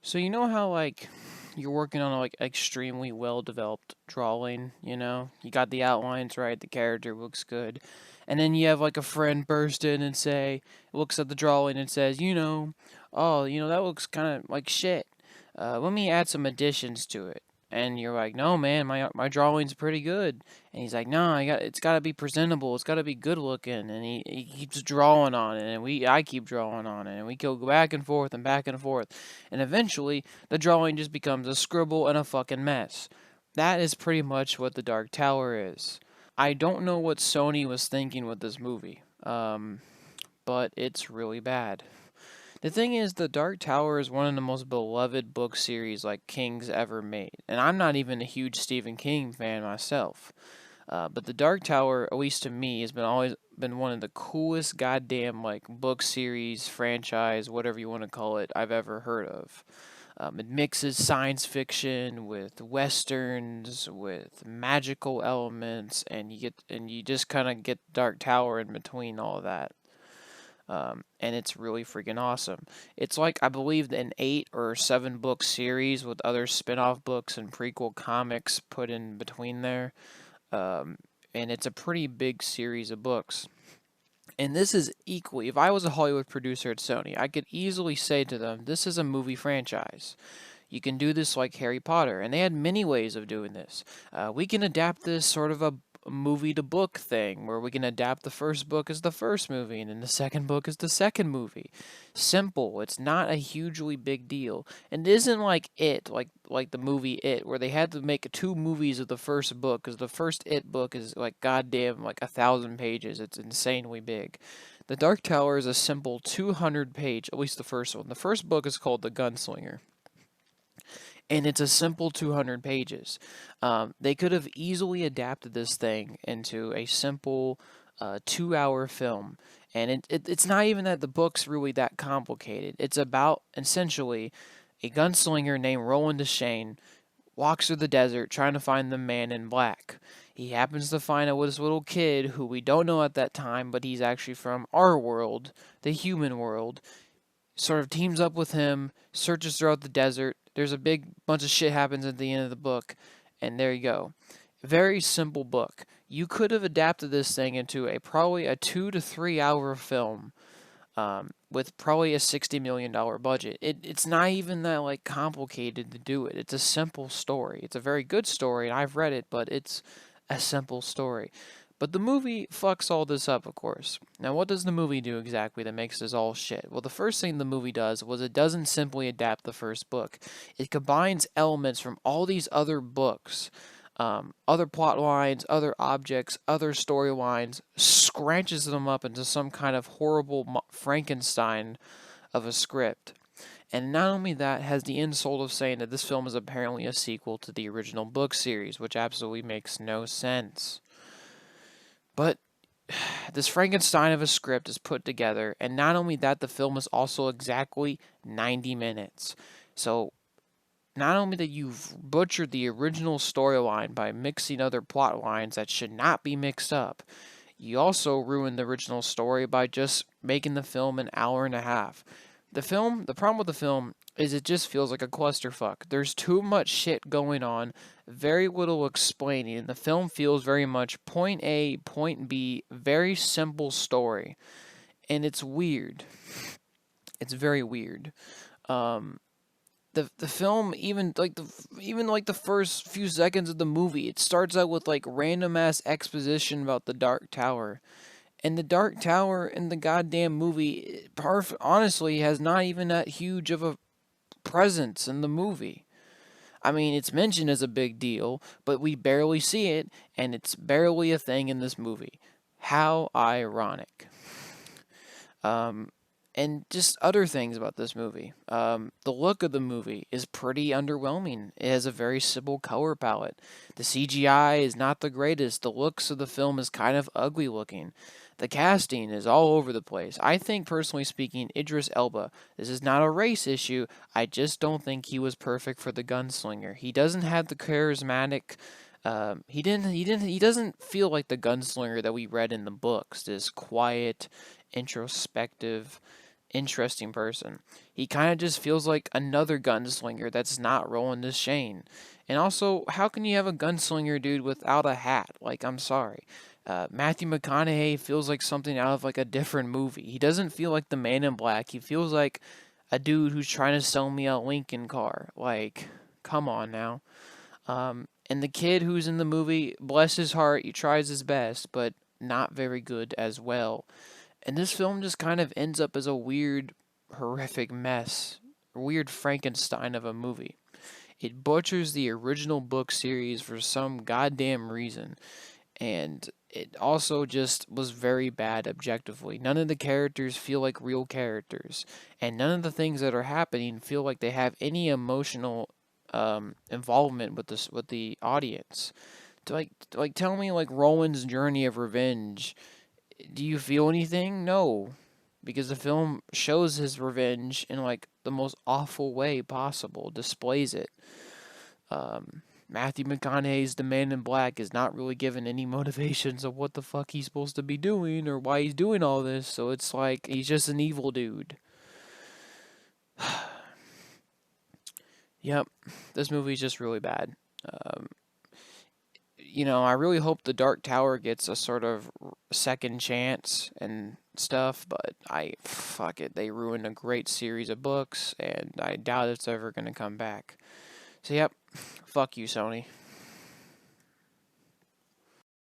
So you know how you're working on a extremely well developed drawing, You got the outlines right, the character looks good. And then you have like a friend burst in and say looks at the drawing and says, "Oh, that looks kind of like shit. Let me add some additions to it." And you're like, "No, man, my drawing's pretty good." And he's like, "No, it's got to be presentable. It's got to be good looking." And he keeps drawing on it, and I keep drawing on it, and we go back and forth and back and forth. And eventually, the drawing just becomes a scribble and a fucking mess. That is pretty much what The Dark Tower is. I don't know what Sony was thinking with this movie, but it's really bad. The thing is, The Dark Tower is one of the most beloved book series like King's ever made, and I'm not even a huge Stephen King fan myself. But The Dark Tower, at least to me, has been always been one of the coolest goddamn book series, franchise, whatever you want to call it, I've ever heard of. It mixes science fiction with westerns, with magical elements, and you just kind of get Dark Tower in between all of that. And it's really freaking awesome. It's like I believe an 8 or 7 book series with other spin-off books and prequel comics put in between there. Um, and it's a pretty big series of books. And this is equally, if I was a Hollywood producer at Sony, I could easily say to them, this is a movie franchise. You can do this like Harry Potter, and they had many ways of doing this. We can adapt this sort of a movie to book thing, where we can adapt the first book as the first movie, and then the second book as the second movie. Simple. It's not a hugely big deal, and it isn't like like the movie It, where they had to make 2 movies of the first book, because the first It book is like goddamn like 1,000 pages. It's insanely big. The Dark Tower is a simple 200 page, at least the first one. The first book is called The Gunslinger, and it's a simple 200 pages. They could have easily adapted this thing into a simple 2 hour film. And it's not even that the book's really that complicated. It's about essentially a gunslinger named Roland Deschain walks through the desert trying to find the man in black. He happens to find out this little kid who we don't know at that time, but he's actually from our world, the human world, sort of teams up with him, searches throughout the desert. There's a big bunch of shit happens at the end of the book, and there you go. Very simple book. You could have adapted this thing into probably a 2 to 3 hour film, with probably a $60 million budget. It's not even that complicated to do it. It's a simple story. It's a very good story, and I've read it, but it's a simple story. But the movie fucks all this up, of course. Now, what does the movie do exactly that makes this all shit? Well, the first thing the movie does was it doesn't simply adapt the first book. It combines elements from all these other books, other plot lines, other objects, other storylines, scratches them up into some kind of horrible Frankenstein of a script. And not only that, has the insult of saying that this film is apparently a sequel to the original book series, which absolutely makes no sense. But this Frankenstein of a script is put together, and not only that, the film is also exactly 90 minutes. So, not only that you've butchered the original storyline by mixing other plot lines that should not be mixed up, you also ruined the original story by just making the film an hour and a half. The problem with the film is it just feels like a clusterfuck. There's too much shit going on, very little explaining, and the film feels very much point A, point B, very simple story. And it's weird. It's very weird. Um, the film even like the first few seconds of the movie, it starts out with random ass exposition about the Dark Tower. And the Dark Tower in the goddamn movie, honestly, has not even that huge of a presence in the movie. I mean, it's mentioned as a big deal, but we barely see it, and it's barely a thing in this movie. How ironic. Um, and just other things about this movie. The look of the movie is pretty underwhelming. It has a very simple color palette. The CGI is not the greatest. The looks of the film is kind of ugly looking. The casting is all over the place. I think, personally speaking, Idris Elba, this is not a race issue. I just don't think he was perfect for the gunslinger. He doesn't have the charismatic. He doesn't feel like the gunslinger that we read in the books. This quiet, introspective, interesting person. He kind of just feels like another gunslinger that's not rolling this chain. And also, how can you have a gunslinger dude without a hat? Like, I'm sorry. Matthew McConaughey feels like something out of like a different movie. He doesn't feel like the Man in Black. He feels like a dude who's trying to sell me a Lincoln car. Like, come on now. And the kid who's in the movie, bless his heart, he tries his best, but not very good as well. And this film just kind of ends up as a weird, horrific mess, a weird Frankenstein of a movie. It butchers the original book series for some goddamn reason, and it also just was very bad objectively. None of the characters feel like real characters, and none of the things that are happening feel like they have any emotional involvement with the audience. To tell me like Roland's journey of revenge, do you feel anything? No, because the film shows his revenge in like the most awful way possible, displays it. Matthew McConaughey's The Man in Black is not really given any motivations of what the fuck he's supposed to be doing or why he's doing all this, so it's like he's just an evil dude. Yep, this movie's just really bad. Um, I really hope The Dark Tower gets a sort of second chance and stuff, but fuck it. They ruined a great series of books, and I doubt it's ever going to come back. So, yep, fuck you, Sony.